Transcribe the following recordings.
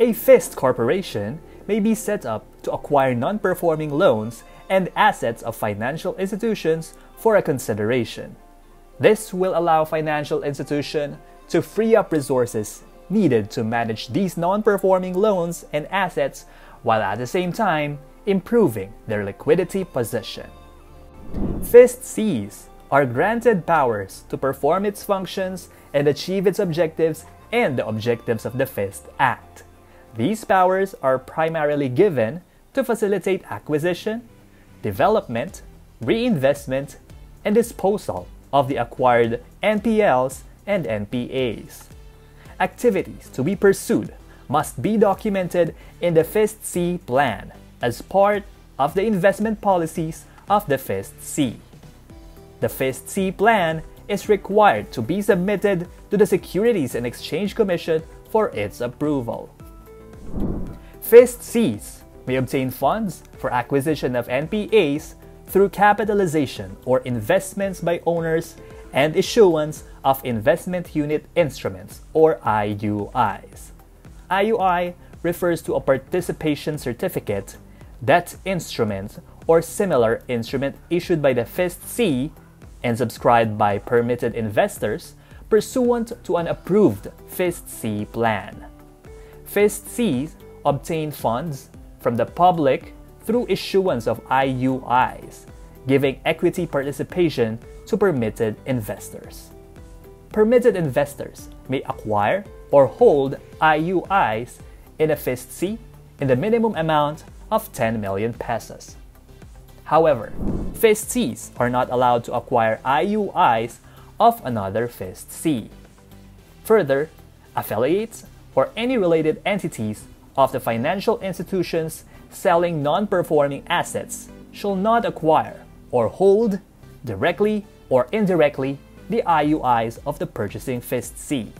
A FIST corporation may be set up to acquire non-performing loans and assets of financial institutions for a consideration. This will allow financial institutions to free up resources needed to manage these non-performing loans and assets while at the same time improving their liquidity position. FIST-Cs are granted powers to perform its functions and achieve its objectives and the objectives of the FIST Act. These powers are primarily given to facilitate acquisition, development, reinvestment, and disposal of the acquired NPLs and NPAs. Activities to be pursued must be documented in the FIST-C plan as part of the investment policies of the FIST-C. The FIST-C plan is required to be submitted to the Securities and Exchange Commission for its approval. FIST-Cs may obtain funds for acquisition of NPAs through capitalization or investments by owners and issuance of investment unit instruments or IUIs. IUI refers to a participation certificate, debt instrument, or similar instrument issued by the FIST-C and subscribed by permitted investors pursuant to an approved FIST-C plan. FIST-Cs obtain funds from the public through issuance of IUIs, giving equity participation to permitted investors. Permitted investors may acquire or hold IUIs in a FIST-C in the minimum amount of 10 million pesos. However, FIST-Cs are not allowed to acquire IUIs of another FIST-C. Further, affiliates or any related entities of the financial institutions selling non-performing assets shall not acquire or hold, directly or indirectly, the IUIs of the purchasing FIST-C.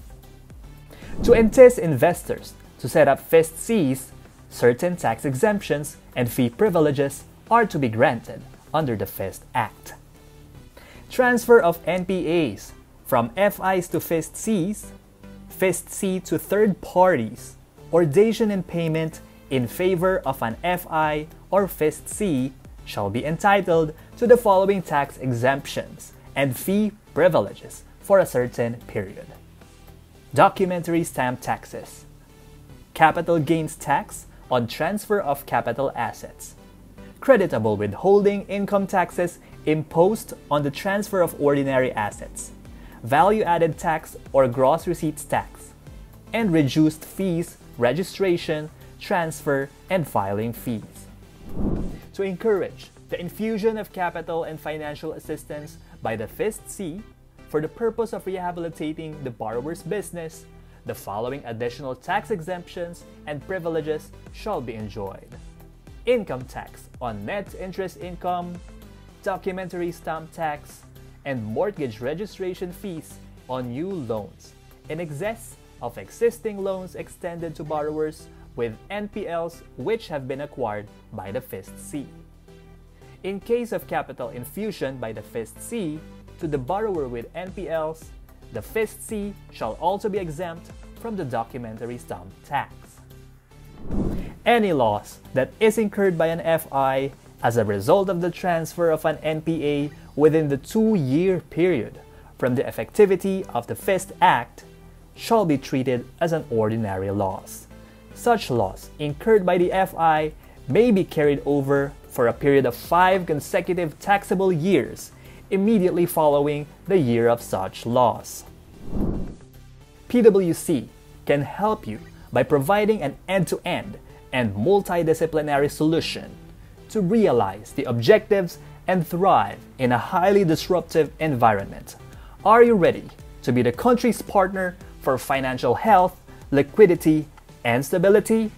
To entice investors to set up FIST-Cs, certain tax exemptions and fee privileges are to be granted under the FIST Act. Transfer of NPAs from FIs to FIST-Cs, FIST-C to third parties, or dation in payment in favor of an FI or FIST-C shall be entitled to the following tax exemptions and fee privileges for a certain period. Documentary stamp taxes, capital gains tax on transfer of capital assets, creditable withholding income taxes imposed on the transfer of ordinary assets, value-added tax or gross receipts tax, and reduced fees, registration, transfer, and filing fees. To encourage the infusion of capital and financial assistance by the FIST-C for the purpose of rehabilitating the borrower's business, the following additional tax exemptions and privileges shall be enjoyed: income tax on net interest income, documentary stamp tax, and mortgage registration fees on new loans in excess of existing loans extended to borrowers with NPLs which have been acquired by the FIST-C. In case of capital infusion by the FIST-C to the borrower with NPLs, the FIST-C shall also be exempt from the documentary stamp tax. Any loss that is incurred by an FI as a result of the transfer of an NPA within the 2-year period from the effectivity of the FIST Act shall be treated as an ordinary loss. Such loss incurred by the FI may be carried over for a period of 5 consecutive taxable years immediately following the year of such loss. PwC can help you by providing an end-to-end and multidisciplinary solution to realize the objectives and thrive in a highly disruptive environment. Are you ready to be the country's partner for financial health, liquidity, and stability?